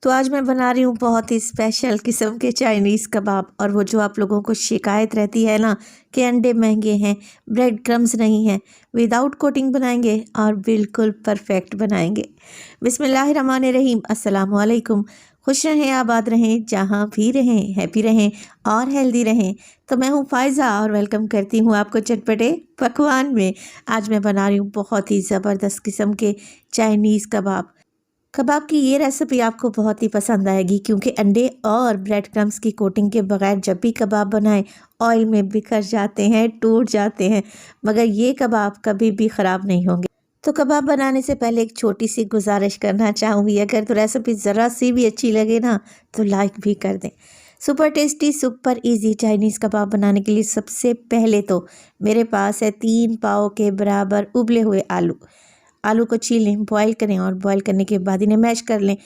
तो आज मैं बना रही हूँ बहुत ही स्पेशल किस्म के चाइनीज़ कबाब। और वो जो आप लोगों को शिकायत रहती है ना कि अंडे महंगे हैं, ब्रेड क्रम्स नहीं हैं, विदाउट कोटिंग बनाएंगे और बिल्कुल परफेक्ट बनाएंगे। बिस्मिल्लाहिर्रहमानिर्रहीम, अस्सलाम वालेकुम। खुश रहें, आबाद रहें, जहाँ भी रहें, हैप्पी रहें और हेल्दी रहें। तो मैं हूँ फ़ायज़ा और वेलकम करती हूँ आपको चटपटे पकवान में। आज मैं बना रही हूँ बहुत ही ज़बरदस्त किस्म के चाइनीज़ कबाब। कबाब की ये रेसिपी आपको बहुत ही पसंद आएगी क्योंकि अंडे और ब्रेड क्रम्स की कोटिंग के बगैर जब भी कबाब बनाएं ऑयल में बिखर जाते हैं, टूट जाते हैं, मगर ये कबाब कभी भी ख़राब नहीं होंगे। तो कबाब बनाने से पहले एक छोटी सी गुजारिश करना चाहूँगी, अगर तो रेसिपी ज़रा सी भी अच्छी लगे ना तो लाइक भी कर दें। Super tasty, super easy Chinese कबाब बनाने के लिए सबसे पहले तो मेरे पास है 3 पाव के बराबर उबले हुए आलू। आलू को छीलें, बॉईल करें और बॉईल करने के बाद इन्हें मैश कर लें।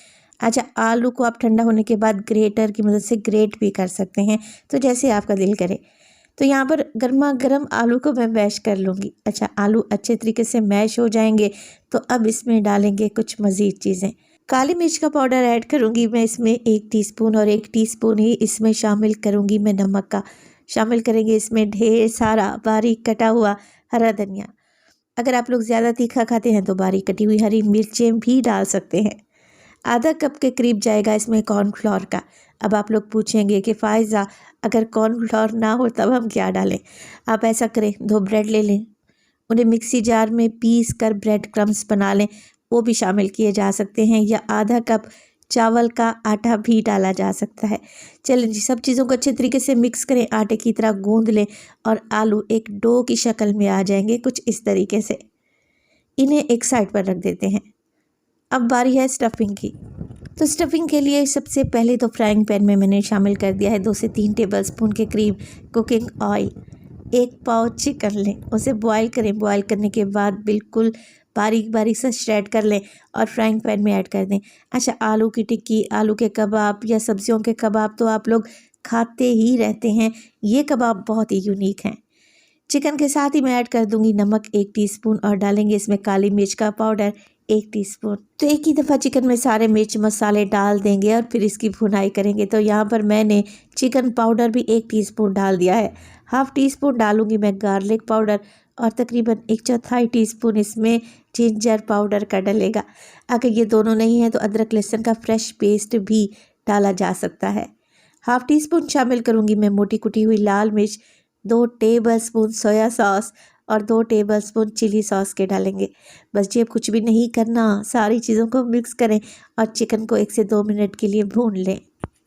अच्छा, आलू को आप ठंडा होने के बाद ग्रेटर की मदद से ग्रेट भी कर सकते हैं, तो जैसे आपका दिल करे। तो यहाँ पर गर्मा गर्म आलू को मैं मैश कर लूँगी। अच्छा, आलू अच्छे तरीके से मैश हो जाएंगे तो अब इसमें डालेंगे कुछ मज़ीद चीज़ें। काली मिर्च का पाउडर ऐड करूँगी मैं इसमें 1 टीस्पून, और 1 टीस्पून ही इसमें शामिल करूँगी मैं नमक का। शामिल करेंगे इसमें ढेर सारा बारीक कटा हुआ हरा धनिया। अगर आप लोग ज़्यादा तीखा खाते हैं तो बारीक कटी हुई हरी मिर्चें भी डाल सकते हैं। आधा कप के करीब जाएगा इसमें कॉर्नफ्लोर का। अब आप लोग पूछेंगे कि फ़ायज़ा अगर कॉर्नफ्लोर ना हो तब हम क्या डालें? आप ऐसा करें, 2 ब्रेड ले लें, उन्हें मिक्सी जार में पीस कर ब्रेड क्रम्स बना लें, वो भी शामिल किए जा सकते हैं, या आधा कप चावल का आटा भी डाला जा सकता है। चलें जी, सब चीज़ों को अच्छे तरीके से मिक्स करें, आटे की तरह गूंद लें और आलू एक डो की शक्ल में आ जाएंगे कुछ इस तरीके से। इन्हें एक साइड पर रख देते हैं। अब बारी है स्टफिंग की। तो स्टफिंग के लिए सबसे पहले तो फ्राइंग पैन में मैंने शामिल कर दिया है 2 से 3 टेबलस्पून के करीब कुकिंग ऑयल। 1 पाव चिकन लें, उसे बॉईल करें, बॉईल करने के बाद बिल्कुल बारीक बारीक सा श्रेड कर लें और फ्राइंग पैन में ऐड कर दें। अच्छा, आलू की टिक्की, आलू के कबाब या सब्जियों के कबाब तो आप लोग खाते ही रहते हैं, ये कबाब बहुत ही यूनिक हैं। चिकन के साथ ही मैं ऐड कर दूंगी नमक 1 टीस्पून और डालेंगे इसमें काली मिर्च का पाउडर 1 टीस्पून। तो एक ही दफ़ा चिकन में सारे मिर्च मसाले डाल देंगे और फिर इसकी भुनाई करेंगे। तो यहाँ पर मैंने चिकन पाउडर भी 1 टीस्पून डाल दिया है। हाफ़ टीस्पून डालूंगी मैं गार्लिक पाउडर और तकरीबन 1/4 टीस्पून इसमें जिंजर पाउडर का डलेगा। अगर ये दोनों नहीं है तो अदरक लहसुन का फ्रेश पेस्ट भी डाला जा सकता है। हाफ़ टीस्पून शामिल करूँगी मैं मोटी कुटी हुई लाल मिर्च, 2 टेबलस्पून सोया सॉस और 2 टेबलस्पून चिली सॉस के डालेंगे। बस जी, अब कुछ भी नहीं करना, सारी चीज़ों को मिक्स करें और चिकन को 1 से 2 मिनट के लिए भून लें।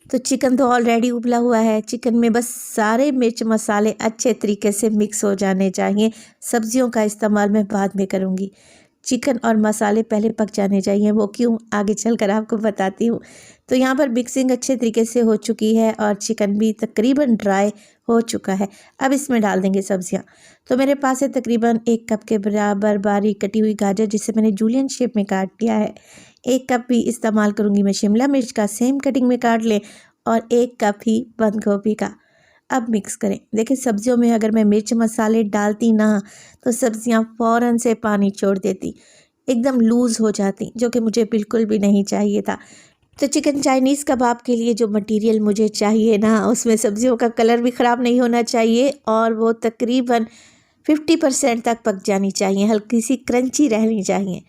तो चिकन तो ऑलरेडी उबला हुआ है, चिकन में बस सारे मिर्च मसाले अच्छे तरीके से मिक्स हो जाने चाहिए। सब्जियों का इस्तेमाल मैं बाद में करूँगी। चिकन और मसाले पहले पक जाने चाहिए, वो क्यों आगे चलकर आपको बताती हूँ। तो यहाँ पर मिक्सिंग अच्छे तरीके से हो चुकी है और चिकन भी तकरीबन ड्राई हो चुका है। अब इसमें डाल देंगे सब्जियाँ। तो मेरे पास है तकरीबन 1 कप के बराबर बारीक कटी हुई गाजर, जिसे मैंने जूलियन शेप में काट लिया है। 1 कप भी इस्तेमाल करूँगी मैं शिमला मिर्च का, सेम कटिंग में काट लें, और 1 कप ही बंद गोभी का। अब मिक्स करें। देखिए, सब्जियों में अगर मैं मिर्च मसाले डालती ना तो सब्जियां फ़ौरन से पानी छोड़ देती, एकदम लूज़ हो जाती, जो कि मुझे बिल्कुल भी नहीं चाहिए था। तो चिकन चाइनीज़ कबाब के लिए जो मटेरियल मुझे चाहिए ना, उसमें सब्जियों का कलर भी ख़राब नहीं होना चाहिए और वो तकरीबन 50% तक पक जानी चाहिए, हल्की सी क्रंची रहनी चाहिए।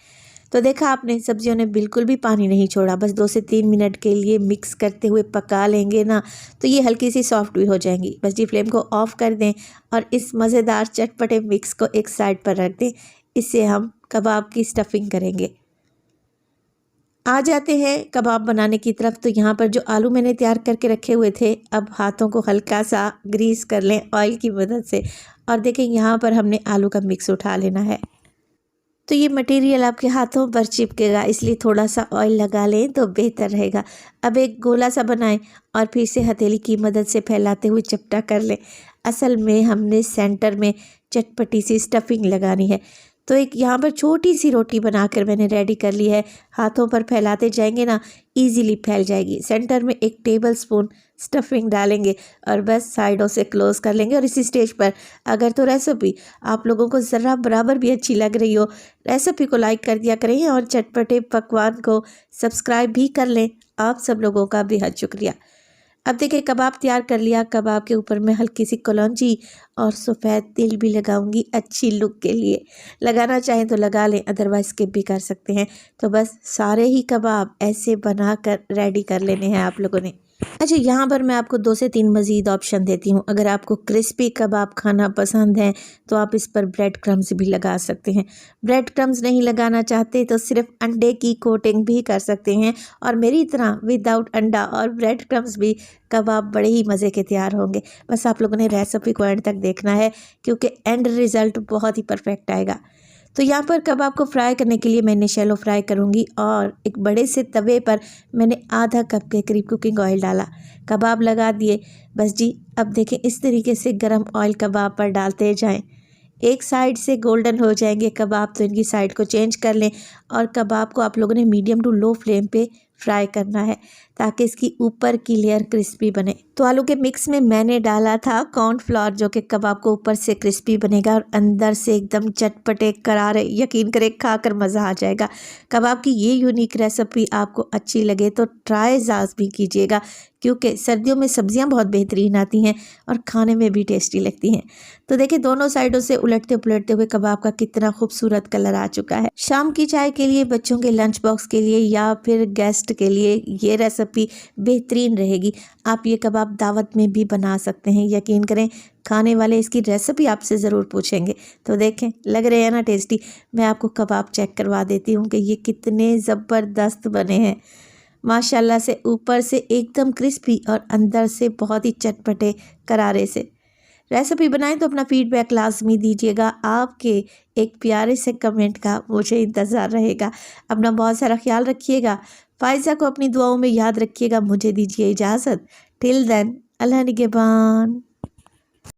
तो देखा आपने, सब्जियों ने बिल्कुल भी पानी नहीं छोड़ा। बस 2 से 3 मिनट के लिए मिक्स करते हुए पका लेंगे ना तो ये हल्की सी सॉफ्ट भी हो जाएंगी। बस जी, फ्लेम को ऑफ कर दें और इस मज़ेदार चटपटे मिक्स को एक साइड पर रख दें। इससे हम कबाब की स्टफिंग करेंगे। आ जाते हैं कबाब बनाने की तरफ। तो यहाँ पर जो आलू मैंने तैयार करके रखे हुए थे, अब हाथों को हल्का सा ग्रीस कर लें ऑयल की मदद से, और देखें यहाँ पर हमने आलू का मिक्स उठा लेना है। तो ये मटेरियल आपके हाथों पर चिपकेगा, इसलिए थोड़ा सा ऑयल लगा लें तो बेहतर रहेगा। अब एक गोला सा बनाएं और फिर से हथेली की मदद से फैलाते हुए चपटा कर लें। असल में हमने सेंटर में चटपटी सी स्टफिंग लगानी है। तो एक यहाँ पर छोटी सी रोटी बनाकर मैंने रेडी कर ली है। हाथों पर फैलाते जाएंगे ना, इजीली फैल जाएगी। सेंटर में 1 टेबलस्पून स्टफिंग डालेंगे और बस साइडों से क्लोज कर लेंगे। और इसी स्टेज पर अगर तो रेसिपी आप लोगों को ज़रा बराबर भी अच्छी लग रही हो, रेसिपी को लाइक कर दिया करें और चटपटे पकवान को सब्सक्राइब भी कर लें आप सब लोगों का बेहद शुक्रिया। अब देखिए कबाब तैयार कर लिया। कबाब के ऊपर मैं हल्की सी कलौंजी और सफ़ेद तिल भी लगाऊंगी अच्छी लुक के लिए। लगाना चाहें तो लगा लें, अदरवाइज़ स्किप भी कर सकते हैं। तो बस सारे ही कबाब ऐसे बनाकर रेडी कर लेने हैं आप लोगों ने। अच्छा, यहाँ पर मैं आपको 2 से 3 मज़ीद ऑप्शन देती हूँ। अगर आपको क्रिस्पी कबाब खाना पसंद है तो आप इस पर ब्रेड क्रम्स भी लगा सकते हैं। ब्रेड क्रम्स नहीं लगाना चाहते तो सिर्फ अंडे की कोटिंग भी कर सकते हैं, और मेरी तरह विदाउट अंडा और ब्रेड क्रम्स भी कबाब बड़े ही मज़े के तैयार होंगे। बस आप लोगों ने रेसिपी को एंड तक देखना है, क्योंकि एंड रिज़ल्ट बहुत ही परफेक्ट आएगा। तो यहाँ पर कबाब को फ्राई करने के लिए मैंने शैलो फ्राई करूँगी, और एक बड़े से तवे पर मैंने आधा कप के करीब कुकिंग ऑयल डाला, कबाब लगा दिए। बस जी, अब देखें इस तरीके से गरम ऑयल कबाब पर डालते जाएं। एक साइड से गोल्डन हो जाएंगे कबाब तो इनकी साइड को चेंज कर लें, और कबाब को आप लोगों ने मीडियम टू लो फ्लेम पे फ्राई करना है, ताकि इसकी ऊपर की लेयर क्रिस्पी बने। तो आलू के मिक्स में मैंने डाला था कॉर्नफ्लोर, जो कि कबाब को ऊपर से क्रिस्पी बनेगा और अंदर से एकदम चटपटे करारे। यकीन करें खाकर मज़ा आ जाएगा। कबाब की ये यूनिक रेसिपी आपको अच्छी लगे तो ट्राई ज़ाज़ भी कीजिएगा, क्योंकि सर्दियों में सब्जियां बहुत बेहतरीन आती हैं और खाने में भी टेस्टी लगती हैं। तो देखिए दोनों साइडों से उलटते पुलटते हुए कबाब का कितना खूबसूरत कलर आ चुका है। शाम की चाय के लिए, बच्चों के लंच बॉक्स के लिए या फिर गेस्ट के लिए ये रेसिपी बेहतरीन रहेगी। आप ये कबाब दावत में भी बना सकते हैं। यकीन करें खाने वाले इसकी रेसिपी आपसे ज़रूर पूछेंगे। तो देखें लग रहे हैं ना टेस्टी। मैं आपको कबाब चेक करवा देती हूँ कि ये कितने ज़बरदस्त बने हैं। माशाल्लाह से ऊपर से एकदम क्रिस्पी और अंदर से बहुत ही चटपटे करारे से। रेसिपी बनाएं तो अपना फीडबैक लाजमी दीजिएगा। आपके एक प्यारे से कमेंट का मुझे इंतज़ार रहेगा। अपना बहुत सारा ख्याल रखिएगा। फ़ाइज़ा को अपनी दुआओं में याद रखिएगा। मुझे दीजिए इजाज़त। टिल देन, अल्लाह निगहबान।